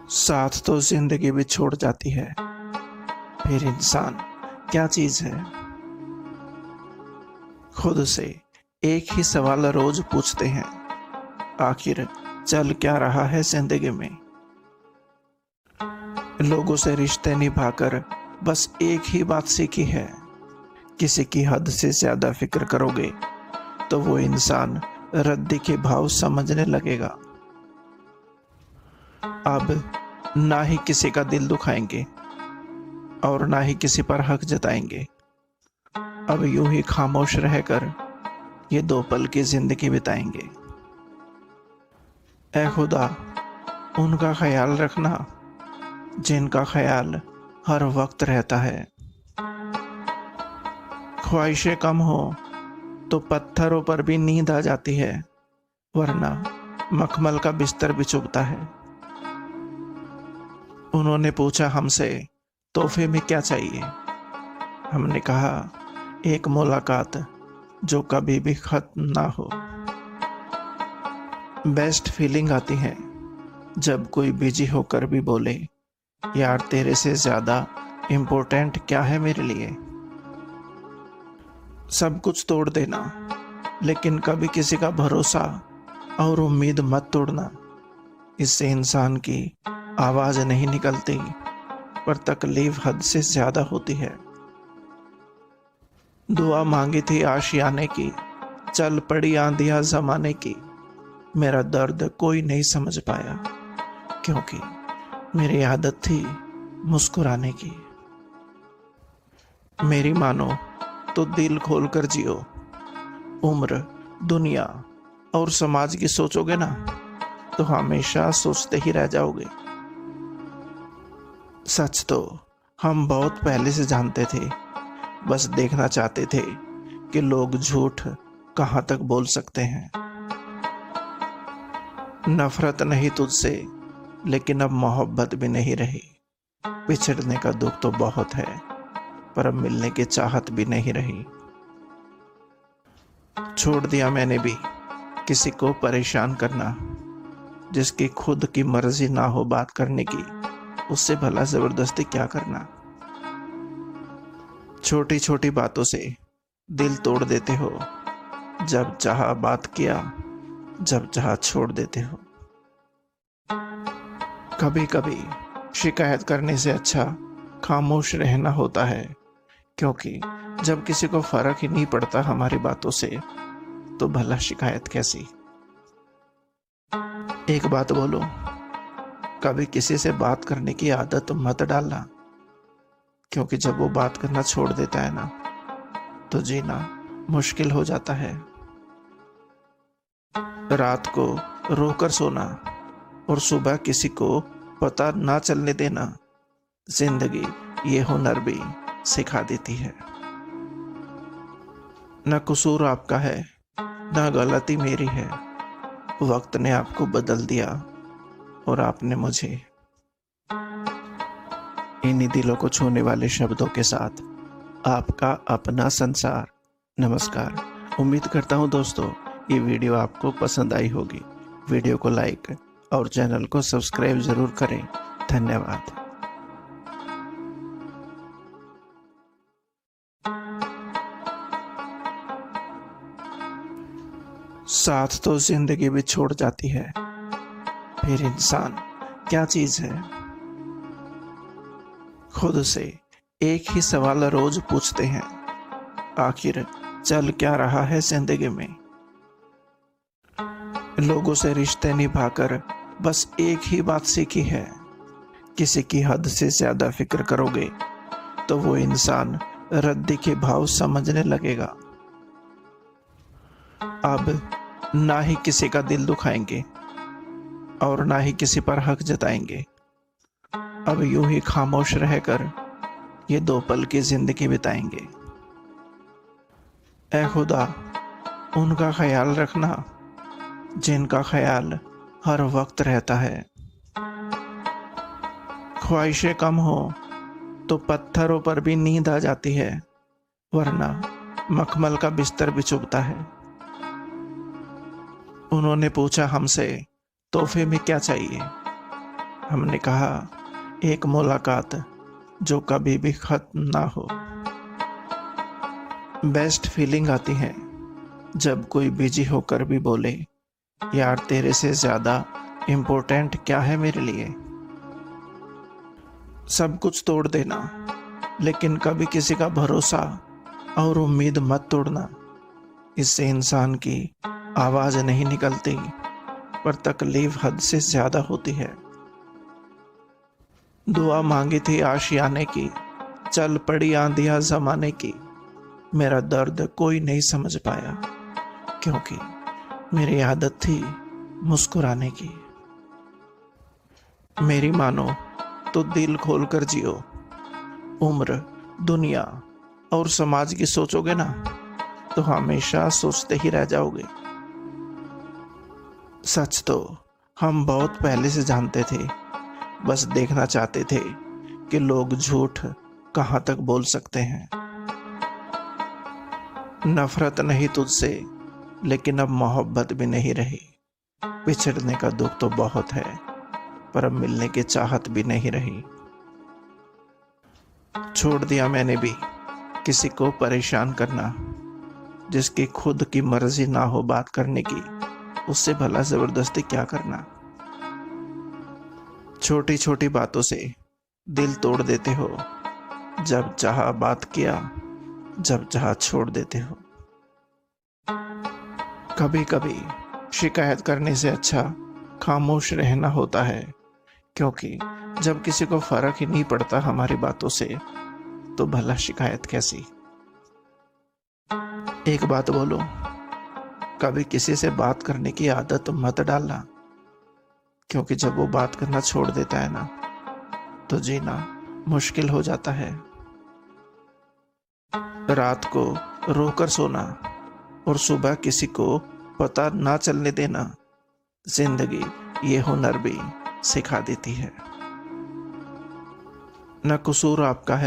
साथ तो जिंदगी भी छोड़ जाती है, फिर इंसान क्या चीज है। खुद से एक ही सवाल रोज पूछते हैं, आखिर चल क्या रहा है जिंदगी में। लोगों से रिश्ते निभाकर बस एक ही बात सीखी है, किसी की हद से ज्यादा फिक्र करोगे तो वो इंसान रद्दी के भाव समझने लगेगा। अब ना ही किसी का दिल दुखाएंगे और ना ही किसी पर हक जताएंगे। अब यूं ही खामोश रहकर ये 2 पल की जिंदगी बिताएंगे। ऐ खुदा, उनका ख्याल रखना जिनका ख्याल हर वक्त रहता है। ख्वाहिशें कम हो तो पत्थरों पर भी नींद आ जाती है, वरना मखमल का बिस्तर भी चुभता है। उन्होंने पूछा हमसे तोहफे में क्या चाहिए। हमने कहा एक मुलाकात जो कभी भी खत्म ना हो। बेस्ट फीलिंग आती है जब कोई बिजी होकर भी बोले, यार तेरे से ज्यादा इम्पोर्टेंट क्या है मेरे लिए। सब कुछ तोड़ देना, लेकिन कभी किसी का भरोसा और उम्मीद मत तोड़ना। इससे इंसान की आवाज नहीं निकलती, पर तकलीफ हद से ज्यादा होती है। दुआ मांगी थी आशियाने की, चल पड़ी आंधियां जमाने की। मेरा दर्द कोई नहीं समझ पाया, क्योंकि मेरी आदत थी मुस्कुराने की। मेरी मानो तो दिल खोलकर जियो। उम्र, दुनिया और समाज की सोचोगे ना तो हमेशा सोचते ही रह जाओगे। सच तो हम बहुत पहले से जानते थे, बस देखना चाहते थे कि लोग झूठ कहां तक बोल सकते हैं। नफरत नहीं तुझसे, लेकिन अब मोहब्बत भी नहीं रही। बिछड़ने का दुख तो बहुत है, पर अब मिलने की चाहत भी नहीं रही। छोड़ दिया मैंने भी किसी को परेशान करना, जिसकी खुद की मर्जी ना हो बात करने की, उससे भला जबरदस्ती क्या करना। छोटी छोटी बातों से दिल तोड़ देते हो, जब चाहा बात किया, जब चाहा छोड़ देते हो। कभी कभी शिकायत करने से अच्छा खामोश रहना होता है, क्योंकि जब किसी को फर्क ही नहीं पड़ता हमारी बातों से, तो भला शिकायत कैसी। एक बात बोलो, कभी किसी से बात करने की आदत मत डालना, क्योंकि जब वो बात करना छोड़ देता है ना, तो जीना मुश्किल हो जाता है। रात को रोकर सोना और सुबह किसी को पता ना चलने देना, जिंदगी ये हुनर भी सिखा देती है। न कसूर आपका है, न गलती मेरी है। वक्त ने आपको बदल दिया और आपने मुझे। इन्हीं दिलों को छूने वाले शब्दों के साथ आपका अपना संसार। नमस्कार। उम्मीद करता हूं दोस्तों ये वीडियो आपको पसंद आई होगी। वीडियो को लाइक और चैनल को सब्सक्राइब जरूर करें। धन्यवाद। साथ तो जिंदगी भी छोड़ जाती है, फिर इंसान क्या चीज है। खुद से एक ही सवाल रोज पूछते हैं, आखिर चल क्या रहा है जिंदगी में। लोगों से रिश्ते निभाकर बस एक ही बात सीखी है, किसी की हद से ज्यादा फिक्र करोगे तो वो इंसान रद्दी के भाव समझने लगेगा। अब ना ही किसी का दिल दुखाएंगे और ना ही किसी पर हक जताएंगे। अब यूं ही खामोश रहकर ये 2 पल की जिंदगी बिताएंगे। ऐ खुदा, उनका ख्याल रखना जिनका ख्याल हर वक्त रहता है। ख्वाहिशें कम हो तो पत्थरों पर भी नींद आ जाती है, वरना मखमल का बिस्तर भी चुभता है। उन्होंने पूछा हमसे, तोहफे में क्या चाहिए। हमने कहा, एक मुलाकात जो कभी भी खत्म ना हो। बेस्ट फीलिंग आती है जब कोई बिजी होकर भी बोले, यार तेरे से ज़्यादा इम्पोर्टेंट क्या है मेरे लिए। सब कुछ तोड़ देना, लेकिन कभी किसी का भरोसा और उम्मीद मत तोड़ना। इससे इंसान की आवाज़ नहीं निकलती, पर तकलीफ हद से ज़्यादा होती है। दुआ मांगी थी आशियाने की, चल पड़ी आंधियां ज़माने की। मेरा दर्द कोई नहीं समझ पाया, क्योंकि मेरी आदत थी मुस्कुराने की। मेरी मानो तो दिल खोल कर जियो। उम्र, दुनिया और समाज की सोचोगे ना, तो हमेशा सोचते ही रह जाओगे। सच तो हम बहुत पहले से जानते थे, बस देखना चाहते थे कि लोग झूठ कहाँ तक बोल सकते हैं। नफरत नहीं तुझसे, लेकिन अब मोहब्बत भी नहीं रही। बिछड़ने का दुख तो बहुत है, पर अब मिलने की चाहत भी नहीं रही। छोड़ दिया मैंने भी किसी को परेशान करना। जिसकी खुद की मर्जी ना हो बात करने की, उससे भला जबरदस्ती क्या करना। छोटी छोटी बातों से दिल तोड़ देते हो, जब चाहा बात किया, जब चाहा छोड़ देते हो। कभी कभी शिकायत करने से अच्छा खामोश रहना होता है, क्योंकि जब किसी को फर्क ही नहीं पड़ता हमारी बातों से, तो भला शिकायत कैसी। एक बात बोलो, कभी किसी से बात करने की आदत मत डालना, क्योंकि जब वो बात करना छोड़ देता है ना, तो जीना मुश्किल हो जाता है। रात को रोकर सोना और सुबह किसी को पता ना चलने देना, जिंदगी ये हुनर भी सिखा देती है। न कसूर आपका है